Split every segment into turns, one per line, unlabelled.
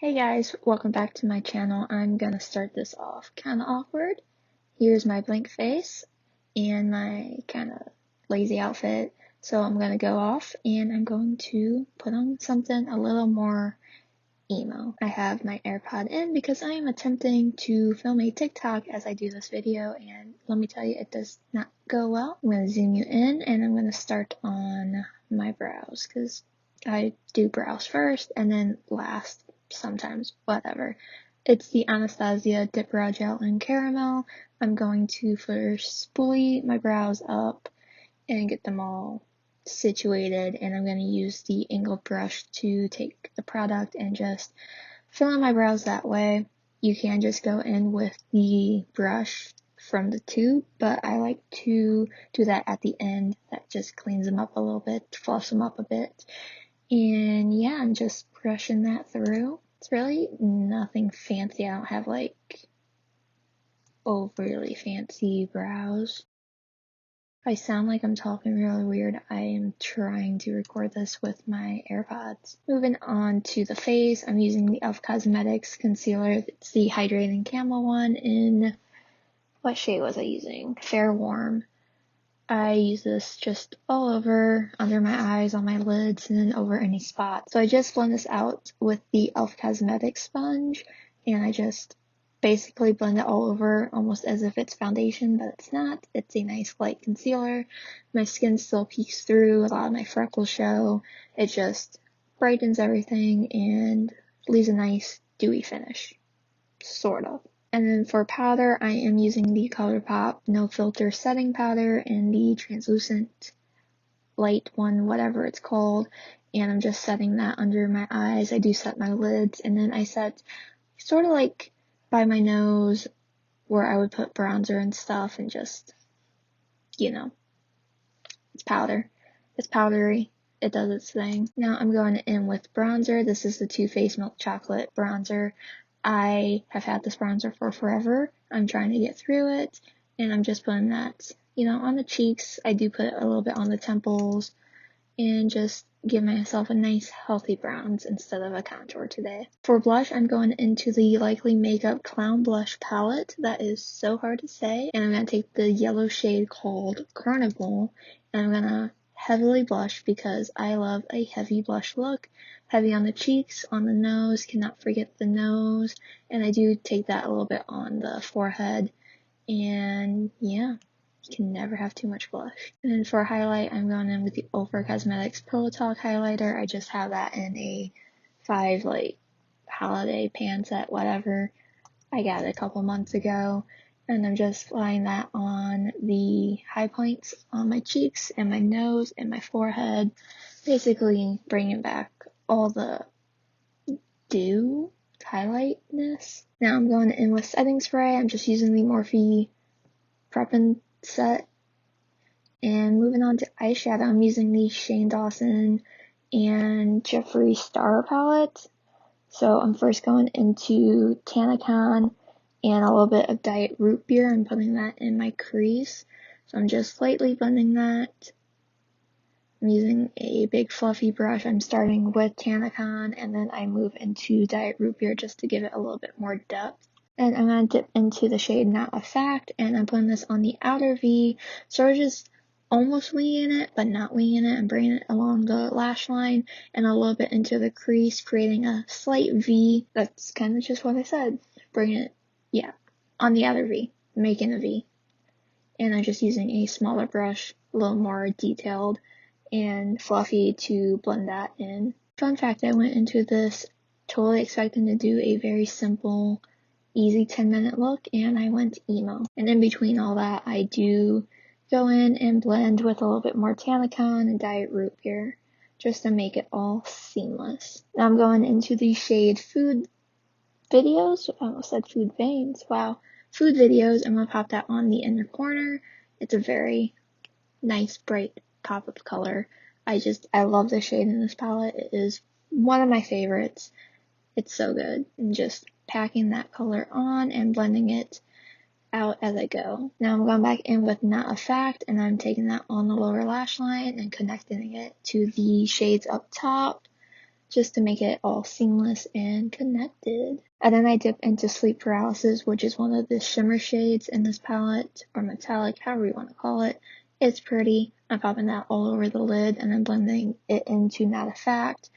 Hey guys, welcome back to my channel. I'm gonna start this off kinda awkward. Here's my blank face and my kinda lazy outfit. So I'm gonna go off and I'm going to put on something a little more emo. I have my AirPod in because I am attempting to film a TikTok as I do this video, and let me tell you, it does not go well. I'm gonna zoom you in and I'm gonna start on my brows because I do brows first and then last sometimes, whatever. It's the Anastasia Dip Brow Gel in Caramel. I'm going to first spoolie my brows up and get them all situated, and I'm going to use the angled brush to take the product and just fill in my brows that way. You can just go in with the brush from the tube, but I like to do that at the end. That just cleans them up a little bit, fluffs them up a bit. And yeah, I'm just brushing that through. It's really nothing fancy. I don't have like overly fancy brows. If I sound like I'm talking really weird, I am trying to record this with my AirPods. Moving on to the face, I'm using the e.l.f. Cosmetics concealer. It's the Hydrating Camel one in, what shade was I using? Fair Warm. I use this just all over, under my eyes, on my lids, and then over any spot. So I just blend this out with the e.l.f. Cosmetics sponge, and I just basically blend it all over almost as if it's foundation, but it's not. It's a nice light concealer. My skin still peeks through, a lot of my freckles show. It just brightens everything and leaves a nice dewy finish. Sort of. And then for powder, I am using the ColourPop No Filter Setting Powder in the translucent light one, whatever it's called. And I'm just setting that under my eyes. I do set my lids, and then I set sort of like by my nose where I would put bronzer and stuff, and just, it's powder. It's powdery. It does its thing. Now I'm going in with bronzer. This is the Too Faced Milk Chocolate bronzer. I have had this bronzer for forever. I'm trying to get through it, and I'm just putting that, on the cheeks. I do put a little bit on the temples, and just give myself a nice healthy bronze instead of a contour today. For blush, I'm going into the Likely Makeup Clown Blush palette. That is so hard to say. And I'm going to take the yellow shade called Carnival, and I'm going to heavily blush because I love a heavy blush look. Heavy on the cheeks, on the nose, cannot forget the nose, and I do take that a little bit on the forehead, and yeah. You can never have too much blush. And then for highlight, I'm going in with the Ultra Cosmetics Pillow Talk highlighter. I just have that in a 5 holiday pan set, whatever. I got it a couple months ago, and I'm just applying that on the high points on my cheeks and my nose and my forehead, basically bringing back all the dew highlightness. Now I'm going in with setting spray. I'm just using the Morphe Prep and Set. And moving on to eyeshadow, I'm using the Shane Dawson and Jeffree Star palette. So I'm first going into Tanacon and a little bit of Diet Root Beer. I'm putting that in my crease. So I'm just lightly blending that. I'm using a big fluffy brush. I'm starting with Tanacon, and then I move into Diet Root Beer just to give it a little bit more depth. And I'm going to dip into the shade Not a Fact, and I'm putting this on the outer V, sort of just almost winging it, but not winging it, and bringing it along the lash line and a little bit into the crease, creating a slight V. That's kind of just what I said. Bringing it, on the outer V, making a V. And I'm just using a smaller brush, a little more detailed and fluffy to blend that in. Fun fact, I went into this totally expecting to do a very simple, easy 10-minute look, and I went emo. And in between all that, I do go in and blend with a little bit more Tanacon and Diet Root Beer, just to make it all seamless. Now I'm going into the shade Food Videos. I almost said Food Veins. Wow. Food Videos. I'm going to pop that on the inner corner. It's a very nice, bright pop of color. I love the shade in this palette. It is one of my favorites. It's so good. And just packing that color on and blending it out as I go. Now I'm going back in with Not a Fact, and I'm taking that on the lower lash line and connecting it to the shades up top. just to make it all seamless and connected. And then I dip into Sleep Paralysis, which is one of the shimmer shades in this palette, or metallic, however you want to call it. It's pretty. I'm popping that all over the lid and then blending it into Matte Effect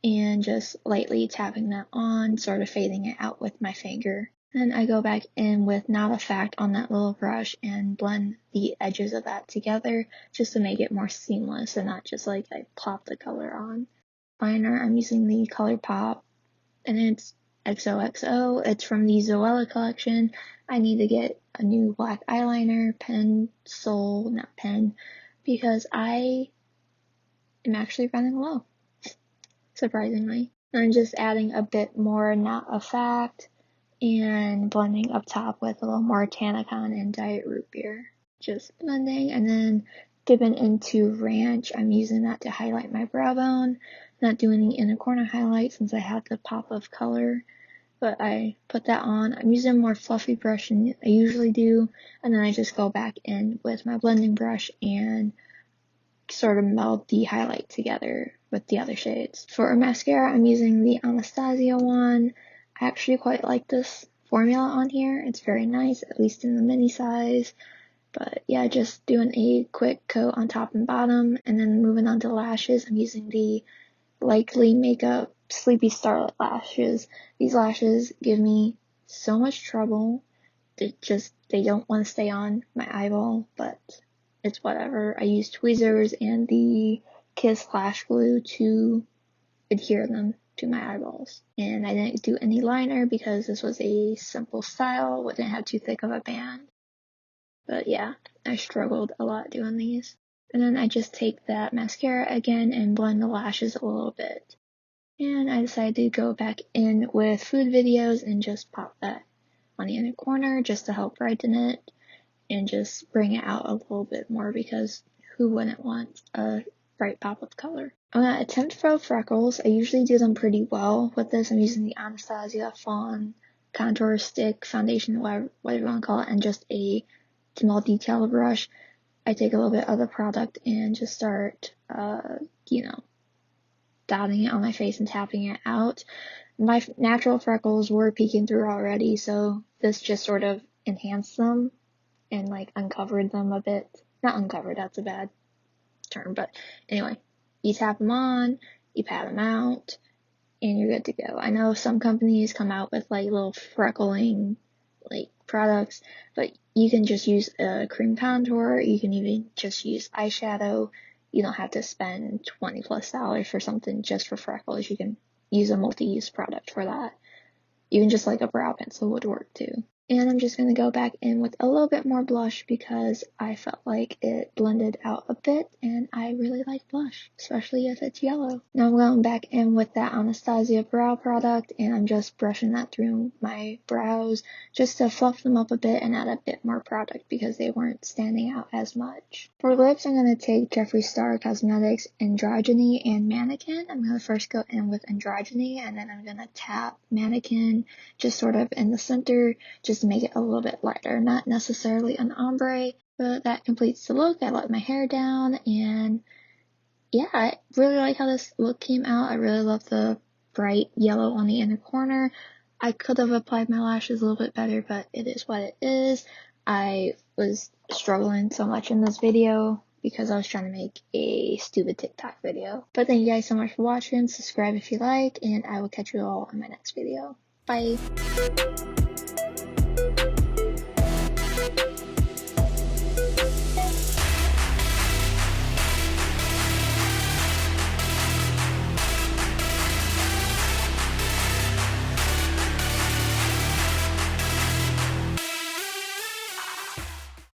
and just lightly tapping that on, sort of fading it out with my finger. Then I go back in with Matte Effect on that little brush and blend the edges of that together just to make it more seamless and not just like I plop the color on. Liner, I'm using the ColourPop and it's XOXO. It's from the Zoella collection. I need to get a new black eyeliner, not pen, because I am actually running low, surprisingly. I'm just adding a bit more Matte Effect and blending up top with a little more Tanacon and Diet Root Beer. Just blending and then dipping into Ranch. I'm using that to highlight my brow bone. Not doing the inner corner highlight since I had the pop of color, but I put that on. I'm using a more fluffy brush than I usually do, and then I just go back in with my blending brush and sort of meld the highlight together with the other shades. For mascara, I'm using the Anastasia one. I actually quite like this formula on here. It's very nice, at least in the mini size. But yeah, just doing a quick coat on top and bottom, and then moving on to lashes. I'm using the Likely Makeup Sleepy Starlet lashes. These lashes give me so much trouble. They don't want to stay on my eyeball, but it's whatever. I use tweezers and the Kiss Lash Glue to adhere them to my eyeballs. And I didn't do any liner because this was a simple style, didn't have too thick of a band. But yeah, I struggled a lot doing these. And then I just take that mascara again and blend the lashes a little bit. And I decided to go back in with food videos and just pop that on the inner corner just to help brighten it and just bring it out a little bit more because who wouldn't want a bright pop of color? I'm going to attempt faux freckles. I usually do them pretty well with this. I'm using the Anastasia Fawn contour stick, foundation, whatever you want to call it, and just a small detail brush. I take a little bit of the product and just start, dotting it on my face and tapping it out. My natural freckles were peeking through already, so this just sort of enhanced them and like uncovered them a bit. Not uncovered, that's a bad term, but anyway, you tap them on, you pat them out, and you're good to go. I know some companies come out with like little freckling like products, but you can just use a cream contour, you can even just use eyeshadow. You don't have to spend $20+ for something just for freckles. You can use a multi-use product for that. Even just like a brow pencil would work too. And I'm just going to go back in with a little bit more blush because I felt like it blended out a bit and I really like blush, especially if it's yellow. Now I'm going back in with that Anastasia brow product and I'm just brushing that through my brows just to fluff them up a bit and add a bit more product because they weren't standing out as much. For lips, I'm going to take Jeffree Star Cosmetics Androgyny and Mannequin. I'm going to first go in with Androgyny and then I'm going to tap Mannequin just sort of in the center just to make it a little bit lighter. Not necessarily an ombre, but that completes the look. I let my hair down and yeah, I really like how this look came out. I really love the bright yellow on the inner corner. I could have applied my lashes a little bit better, but it is what it is. I was struggling so much in this video because I was trying to make a stupid TikTok video. But thank you guys so much for watching. Subscribe if you like, and I will catch you all in my next video. Bye!